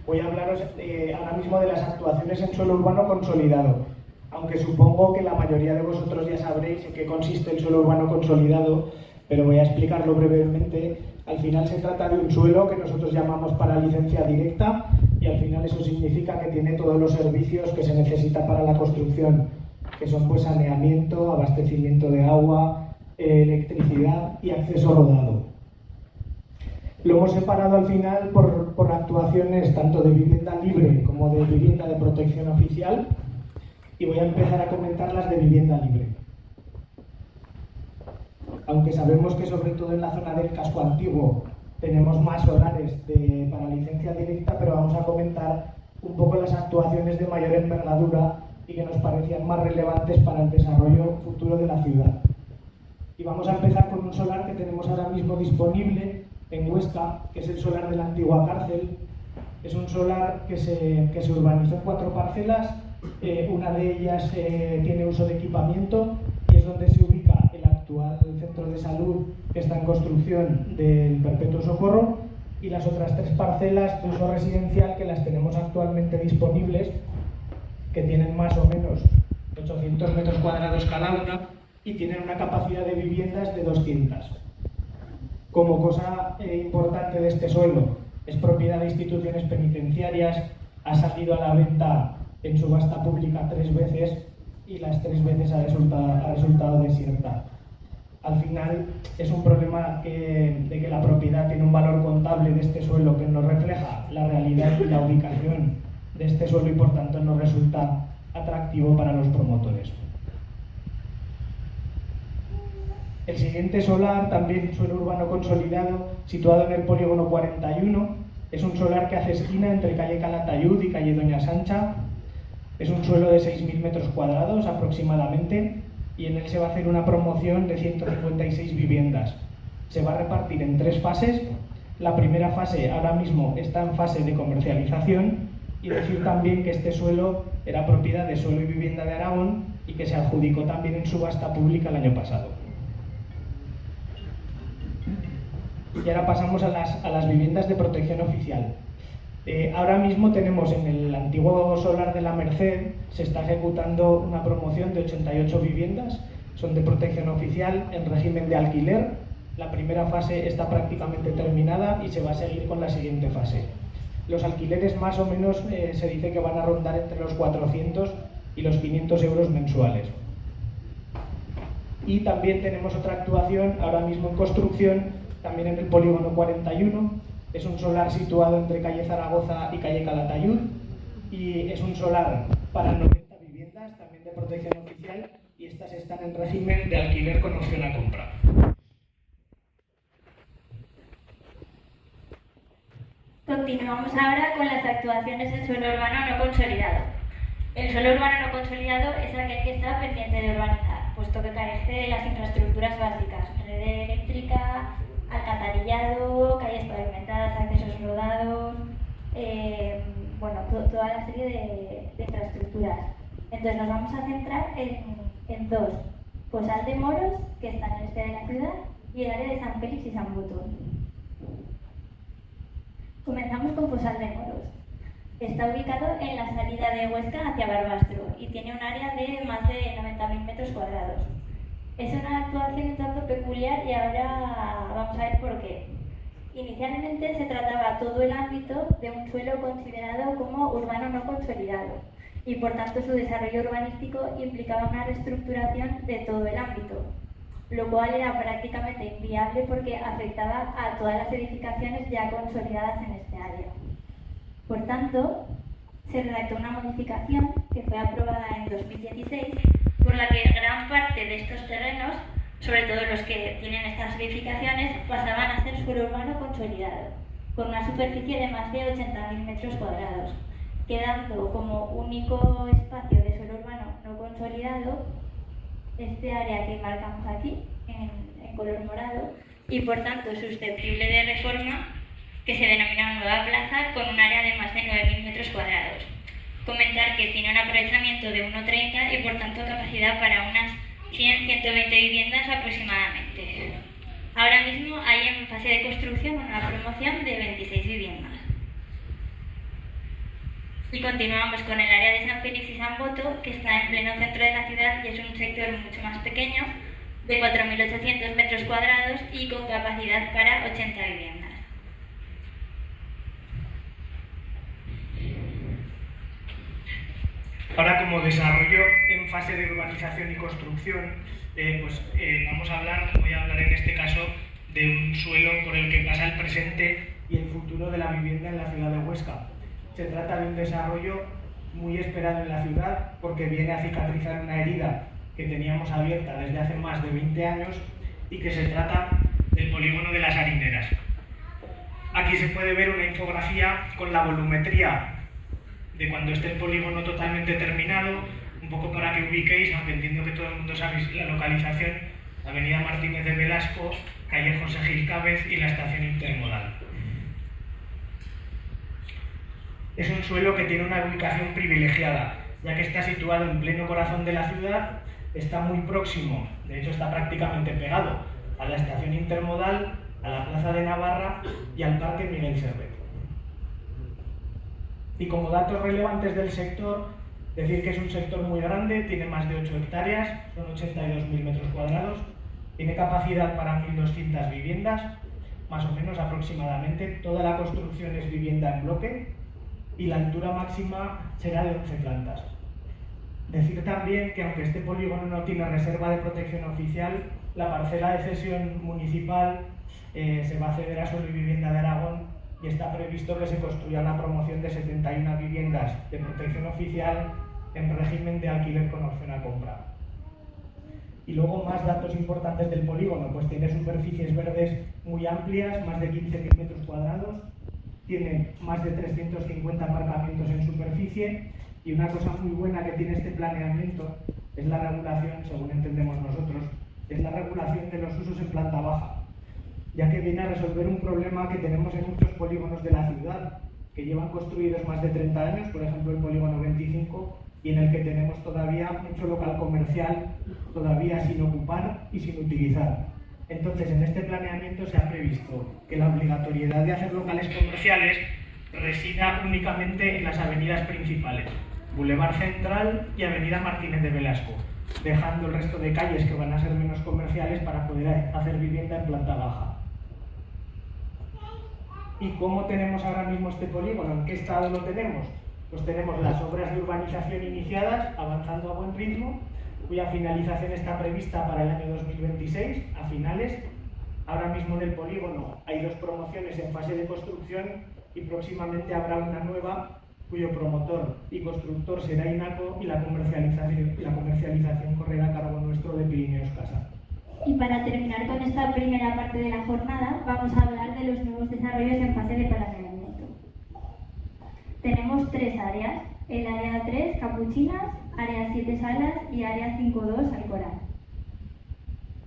Voy a hablaros ahora mismo de las actuaciones en suelo urbano consolidado, aunque supongo que la mayoría de vosotros ya sabréis en qué consiste el suelo urbano consolidado, pero voy a explicarlo brevemente. Al final se trata de un suelo que nosotros llamamos para licencia directa y al final eso significa que tiene todos los servicios que se necesitan para la construcción, que son pues saneamiento, abastecimiento de agua, electricidad y acceso rodado. Lo hemos separado al final por actuaciones tanto de vivienda libre como de vivienda de protección oficial y voy a empezar a comentar las de vivienda libre. Aunque sabemos que sobre todo en la zona del casco antiguo tenemos más solares para licencia directa, pero vamos a comentar un poco las actuaciones de mayor envergadura y que nos parecían más relevantes para el desarrollo futuro de la ciudad. Y vamos a empezar con un solar que tenemos ahora mismo disponible en Huesca, que es el solar de la antigua cárcel. Es un solar que se urbanizó en 4 parcelas, una de ellas tiene uso de equipamiento y es donde se ubica el actual centro de salud que está en construcción del Perpetuo Socorro, y las otras 3 parcelas de uso residencial que las tenemos actualmente disponibles, que tienen más o menos 800 metros cuadrados cada una y tienen una capacidad de viviendas de 200. Como cosa importante de este suelo, es propiedad de instituciones penitenciarias, ha salido a la venta en subasta pública 3 veces y las 3 veces ha resultado desierta. Al final es un problema de que la propiedad tiene un valor contable de este suelo que no refleja la realidad y la ubicación de este suelo y por tanto no resulta atractivo para los promotores. El siguiente solar, también suelo urbano consolidado, situado en el polígono 41, es un solar que hace esquina entre calle Calatayud y calle Doña Sancha. Es un suelo de 6.000 metros cuadrados aproximadamente y en él se va a hacer una promoción de 156 viviendas. Se va a repartir en 3 fases. La primera fase ahora mismo está en fase de comercialización y decir también que este suelo era propiedad de Suelo y Vivienda de Aragón y que se adjudicó también en subasta pública el año pasado. Y ahora pasamos a las viviendas de protección oficial. Ahora mismo tenemos en el antiguo solar de la Merced, se está ejecutando una promoción de 88 viviendas, son de protección oficial en régimen de alquiler. La primera fase está prácticamente terminada y se va a seguir con la siguiente fase. Los alquileres más o menos se dice que van a rondar entre los 400 y los 500 euros mensuales. Y también tenemos otra actuación ahora mismo en construcción, también en el polígono 41, es un solar situado entre calle Zaragoza y calle Calatayud y es un solar para 90 viviendas, también de protección oficial, y estas están en régimen de alquiler con opción a compra. Continuamos ahora con las actuaciones en suelo urbano no consolidado. El suelo urbano no consolidado es aquel que está pendiente de urbanizar, puesto que carece de las infraestructuras básicas, red eléctrica, alcantarillado, calles pavimentadas, accesos rodados, toda la serie de infraestructuras. Entonces nos vamos a centrar en 2, Fosal de Moros, que está en el este de la ciudad, y el área de San Félix y San Botón. Comenzamos con Fosal de Moros. Está ubicado en la salida de Huesca hacia Barbastro y tiene un área de más de 90.000 metros cuadrados. Es una actuación un tanto peculiar y ahora vamos a ver por qué. Inicialmente se trataba todo el ámbito de un suelo considerado como urbano no consolidado y por tanto su desarrollo urbanístico implicaba una reestructuración de todo el ámbito, lo cual era prácticamente inviable porque afectaba a todas las edificaciones ya consolidadas en este área. Por tanto, se redactó una modificación que fue aprobada en 2016 por la que gran parte de estos terrenos, sobre todo los que tienen estas edificaciones, pasaban a ser suelo urbano consolidado, con una superficie de más de 80.000 metros cuadrados, quedando como único espacio de suelo urbano no consolidado este área que marcamos aquí, en color morado, y por tanto susceptible de reforma, que se denomina Nueva Plaza, con un área de más de 9.000 metros cuadrados. Comentar que tiene un aprovechamiento de 1,30 y por tanto capacidad para unas 100-120 viviendas aproximadamente. Ahora mismo hay en fase de construcción una promoción de 26 viviendas. Y continuamos con el área de San Félix y San Boto, que está en pleno centro de la ciudad y es un sector mucho más pequeño, de 4.800 metros cuadrados y con capacidad para 80 viviendas. Ahora, como desarrollo en fase de urbanización y construcción, voy a hablar en este caso de un suelo por el que pasa el presente y el futuro de la vivienda en la ciudad de Huesca. Se trata de un desarrollo muy esperado en la ciudad porque viene a cicatrizar una herida que teníamos abierta desde hace más de 20 años y que se trata del polígono de las Harineras. Aquí se puede ver una infografía con la volumetría de cuando esté el polígono totalmente terminado, un poco para que ubiquéis, aunque entiendo que todo el mundo sabe la localización: Avenida Martínez de Velasco, calle José Gil Cámez y la estación intermodal. Es un suelo que tiene una ubicación privilegiada, ya que está situado en pleno corazón de la ciudad, está muy próximo, de hecho está prácticamente pegado a la estación intermodal, a la Plaza de Navarra y al Parque Miguel Servet. Y como datos relevantes del sector, decir que es un sector muy grande, tiene más de 8 hectáreas, son 82.000 metros cuadrados, tiene capacidad para 1.200 viviendas, más o menos aproximadamente. Toda la construcción es vivienda en bloque y la altura máxima será de 11 plantas. Decir también que aunque este polígono no tiene reserva de protección oficial, la parcela de cesión municipal se va a ceder a Suelo y Vivienda de Aragón y está previsto que se construya una promoción de 71 viviendas de protección oficial en régimen de alquiler con opción a compra. Y luego más datos importantes del polígono, pues tiene superficies verdes muy amplias, más de 15.000 metros cuadrados, tiene más de 350 aparcamientos en superficie y una cosa muy buena que tiene este planeamiento es la regulación, según entendemos nosotros, es la regulación de los usos en planta baja, ya que viene a resolver un problema que tenemos en muchos polígonos de la ciudad, que llevan construidos más de 30 años, por ejemplo el polígono 25, y en el que tenemos todavía mucho local comercial todavía sin ocupar y sin utilizar. Entonces, en este planeamiento se ha previsto que la obligatoriedad de hacer locales comerciales resida únicamente en las avenidas principales, Boulevard Central y Avenida Martínez de Velasco, dejando el resto de calles que van a ser menos comerciales para poder hacer vivienda en planta baja. ¿Y cómo tenemos ahora mismo este polígono? ¿En qué estado lo tenemos? Pues tenemos las obras de urbanización iniciadas, avanzando a buen ritmo, cuya finalización está prevista para el año 2026, a finales. Ahora mismo en el polígono hay 2 promociones en fase de construcción y próximamente habrá una nueva cuyo promotor y constructor será INACO y la comercialización correrá a cargo nuestro de Pirineos Casa. Y para terminar con esta primera parte de la jornada, vamos a hablar de los nuevos desarrollos en fase de planeamiento. Tenemos 3 áreas: el área 3, Capuchinas, área 7, Salas y área 5.2, Alcorán.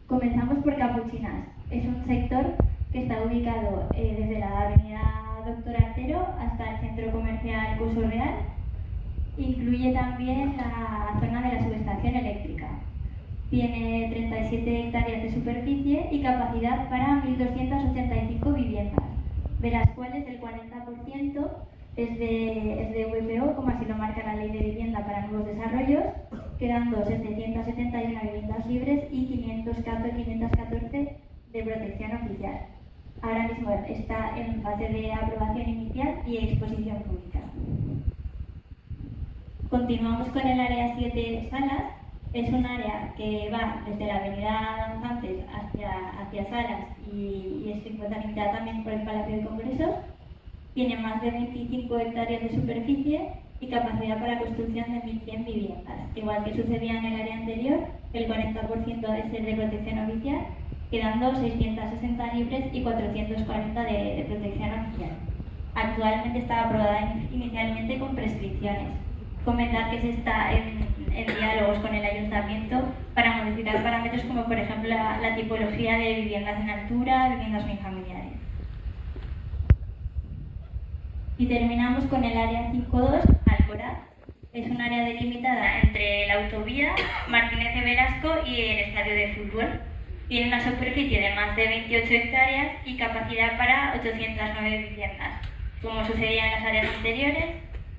Comenzamos por Capuchinas. Es un sector que está ubicado desde la avenida Doctor Artero hasta el centro comercial Curso Real. Incluye también la zona de la subestación eléctrica. Tiene 37 hectáreas de superficie y capacidad para 1.285 viviendas, de las cuales el 40% es de VPO, como así lo marca la Ley de Vivienda para nuevos desarrollos, quedando 771 viviendas libres y 514 de protección oficial. Ahora mismo está en fase de aprobación inicial y exposición pública. Continuamos con el área 7 Salas. Es un área que va desde la avenida Danzantes hacia Salas y se encuentra limitada también por el Palacio de Congresos. Tiene más de 25 hectáreas de superficie y capacidad para construcción de 1.100 viviendas. Igual que sucedía en el área anterior, el 40% es el de protección oficial, quedando 660 libres y 440 de protección oficial. Actualmente está aprobada inicialmente con prescripciones. Comentar que se está en diálogos con el ayuntamiento para modificar parámetros como, por ejemplo, la tipología de viviendas en altura, viviendas unifamiliares. Y terminamos con el área 5.2, Alcoraz. Es un área delimitada entre la autovía Martínez de Velasco y el estadio de fútbol. Tiene una superficie de más de 28 hectáreas y capacidad para 809 viviendas. Como sucedía en las áreas anteriores,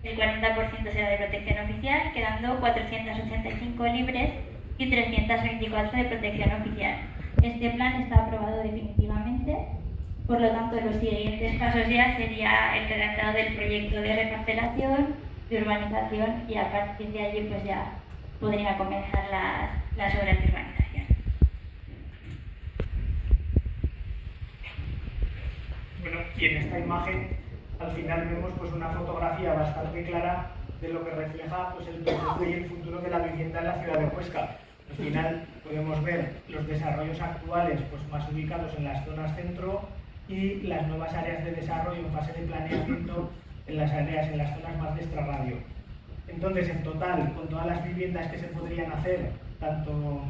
El 40% será de protección oficial, quedando 485 libres y 324 de protección oficial. Este plan está aprobado definitivamente, por lo tanto los siguientes pasos ya sería el redactado del proyecto de reparcelación, de urbanización, y a partir de allí pues ya podrían comenzar las obras de urbanización. Bueno, y en esta imagen al final vemos pues una fotografía bastante clara de lo que refleja pues el presente y el futuro de la vivienda en la ciudad de Huesca. Al final podemos ver los desarrollos actuales pues más ubicados en las zonas centro y las nuevas áreas de desarrollo en fase de planeamiento en las zonas más de extrarradio. Entonces, en total, con todas las viviendas que se podrían hacer, tanto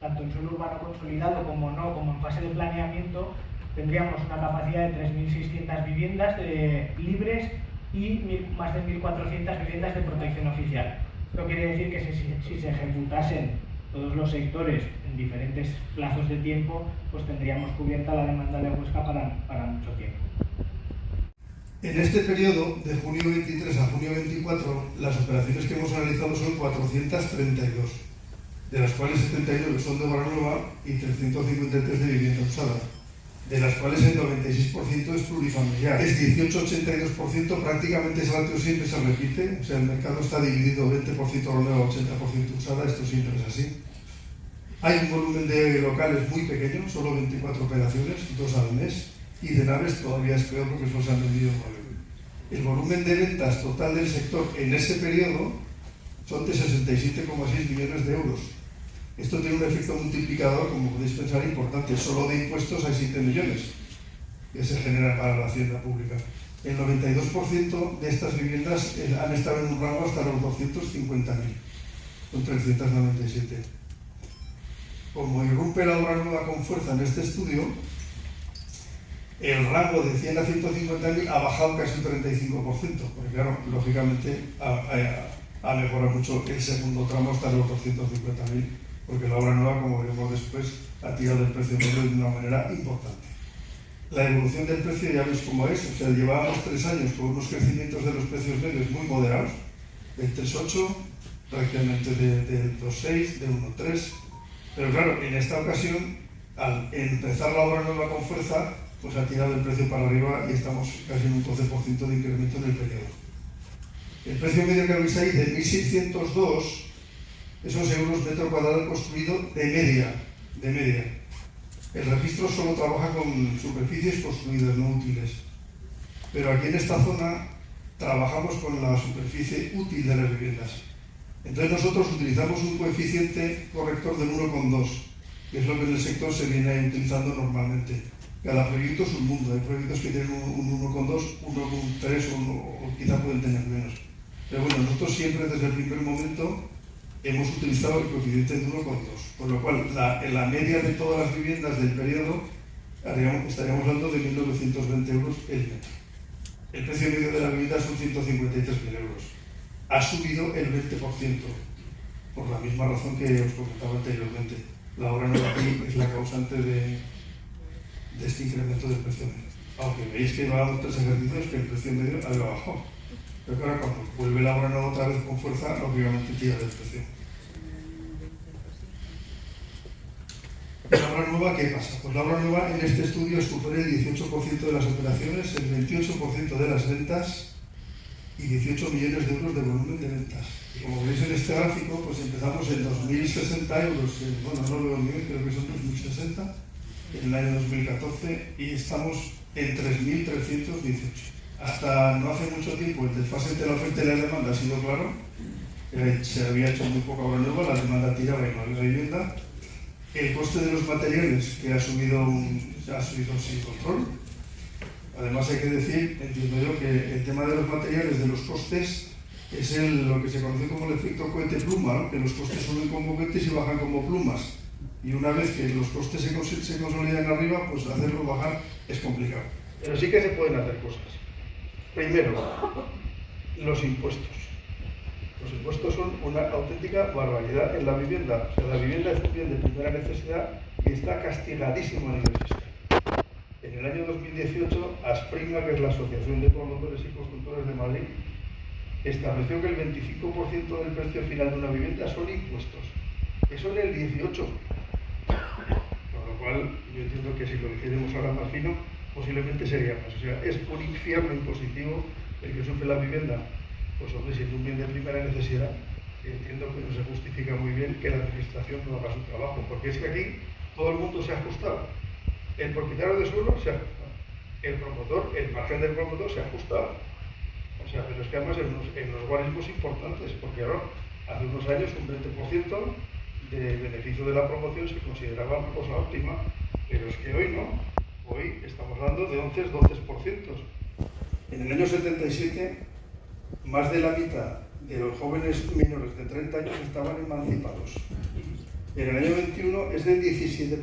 en suelo urbano consolidado como no, como en fase de planeamiento, tendríamos una capacidad de 3.600 viviendas libres y más de 1.400 viviendas de protección oficial. Esto quiere decir que si se ejecutasen todos los sectores en diferentes plazos de tiempo, pues tendríamos cubierta la demanda de Huesca para mucho tiempo. En este periodo, de junio 23 a junio 24, las operaciones que hemos analizado son 432, de las cuales 79 son de obra nueva y 353 de vivienda usada, de las cuales el 96% es plurifamiliar. Es 18-82%, prácticamente ese ratio siempre se repite, o sea, el mercado está dividido 20% obra nueva, 80% usada, esto siempre es así. Hay un volumen de locales muy pequeño, solo 24 operaciones, 2 al mes, y de naves todavía es peor porque solo se han vendido 9. El volumen de ventas total del sector en ese periodo son de 67,6 millones de euros. Esto tiene un efecto multiplicador, como podéis pensar, importante. Solo de impuestos hay 7 millones que se generan para la hacienda pública. El 92% de estas viviendas han estado en un rango hasta los 250.000, con 397. Como irrumpe la obra nueva con fuerza en este estudio, el rango de 100 a 150.000 ha bajado casi un 35%, porque claro, lógicamente ha mejorado mucho el segundo tramo hasta los 250.000, porque la obra nueva, como veremos después, ha tirado el precio medio de una manera importante. La evolución del precio ya veis cómo es, o sea, llevábamos 3 años con unos crecimientos de los precios medios muy moderados, del 3,8, prácticamente del 2,6, del 1,3, pero claro, en esta ocasión, al empezar la obra nueva con fuerza, pues ha tirado el precio para arriba y estamos casi en un 12% de incremento en el periodo. El precio medio que veis ahí, de 1.602, esos euros metro cuadrado construido de media. El registro solo trabaja con superficies construidas, no útiles. Pero aquí en esta zona trabajamos con la superficie útil de las viviendas. Entonces nosotros utilizamos un coeficiente corrector del 1,2, que es lo que en el sector se viene utilizando normalmente. Cada proyecto es un mundo, hay proyectos que tienen un 1,2, 1,3 o quizá pueden tener menos. Pero bueno, nosotros siempre desde el primer momento hemos utilizado el coeficiente de 1,2, por lo cual en la media de todas las viviendas del periodo estaríamos hablando de 1.920 euros el metro. El precio medio de la vivienda son 153.000 euros. Ha subido el 20%, por la misma razón que os comentaba anteriormente. La obra nueva aquí es la causante de este incremento del precio medio. Aunque veis que llevamos 3 ejercicios que el precio medio ha bajado. Pero claro, cuando vuelve la obra nueva otra vez con fuerza, obviamente tira del precio. ¿La obra nueva qué pasa? Pues la obra nueva en este estudio supone el 18% de las operaciones, el 28% de las ventas y 18 millones de euros de volumen de ventas. Y como veis en este gráfico, pues empezamos en 2.060 euros, bueno, no lo veo bien, creo que son 2.060, en el año 2014, y estamos en 3.318. Hasta no hace mucho tiempo el desfase entre la oferta y la demanda ha sido claro, se había hecho muy poca obra nueva, la demanda tiraba y no había vivienda. El coste de los materiales, que ha subido sin control. Además hay que decir, entiendo yo, que el tema de los materiales, de los costes, es lo que se conoce como el efecto cohete pluma, ¿no? Que los costes suben como cohetes y bajan como plumas. Y una vez que los costes se consolidan arriba, pues hacerlos bajar es complicado. Pero sí que se pueden hacer cosas. Primero, los impuestos. Los impuestos son una auténtica barbaridad en la vivienda. O sea, la vivienda es un bien de primera necesidad y está castigadísimo a nivel fiscal. En el año 2018, Asprima, que es la Asociación de Promotores y Constructores de Madrid, estableció que el 25% del precio final de una vivienda son impuestos. Eso en el 18. Con lo cual, yo entiendo que si lo hiciéramos ahora más fino, posiblemente sería más. O sea, es un infierno impositivo el que sufre la vivienda. Pues hombre, siendo un bien de primera necesidad, entiendo que no se justifica muy bien que la administración no haga su trabajo, porque es que aquí todo el mundo se ha ajustado. El propietario de suelo se ha ajustado. El promotor, el margen del promotor se ha ajustado. O sea, pero es que además en los guarismos importantes, porque ahora, hace unos años un 20% de beneficio de la promoción se consideraba una cosa óptima, pero es que hoy no. Hoy estamos hablando de 11-12%. En el año 77, más de la mitad de los jóvenes menores de 30 años estaban emancipados. En el año 21 es del 17%.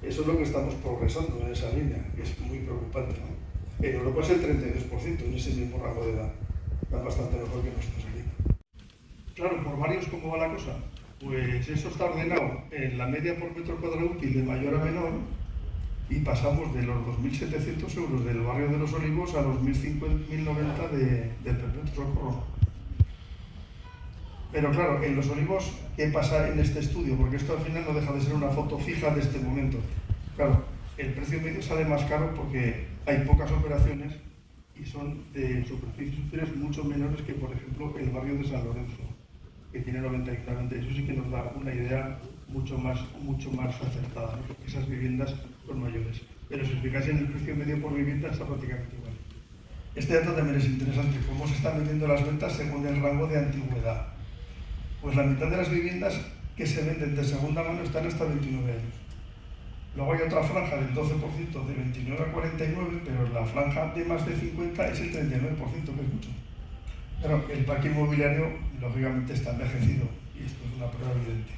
Eso es lo que estamos progresando en esa línea, que es muy preocupante, ¿no? En Europa es el 32% en ese mismo rango de edad. Está bastante mejor que nosotros aquí. Claro, por barrios, ¿cómo va la cosa? Pues eso está ordenado en la media por metro cuadrado útil de mayor a menor, y pasamos de los 2.700 euros del barrio de Los Olivos a los 1.090 del Perpetuo Socorro. Pero claro, en Los Olivos, ¿qué pasa en este estudio? Porque esto al final no deja de ser una foto fija de este momento. Claro, el precio medio sale más caro porque hay pocas operaciones y son de superficies superiores mucho menores que, por ejemplo, el barrio de San Lorenzo, que tiene 91. Eso sí que nos da una idea mucho más acertada, ¿no? Porque esas viviendas son mayores. Pero si os fijáis en el precio medio por vivienda está prácticamente igual. Este dato también es interesante, cómo se están vendiendo las ventas según el rango de antigüedad. Pues la mitad de las viviendas que se venden de segunda mano están hasta 29 años. Luego hay otra franja del 12% de 29 a 49, pero la franja de más de 50 es el 39%, que es mucho. Pero el parque inmobiliario, lógicamente, está envejecido y esto es una prueba evidente.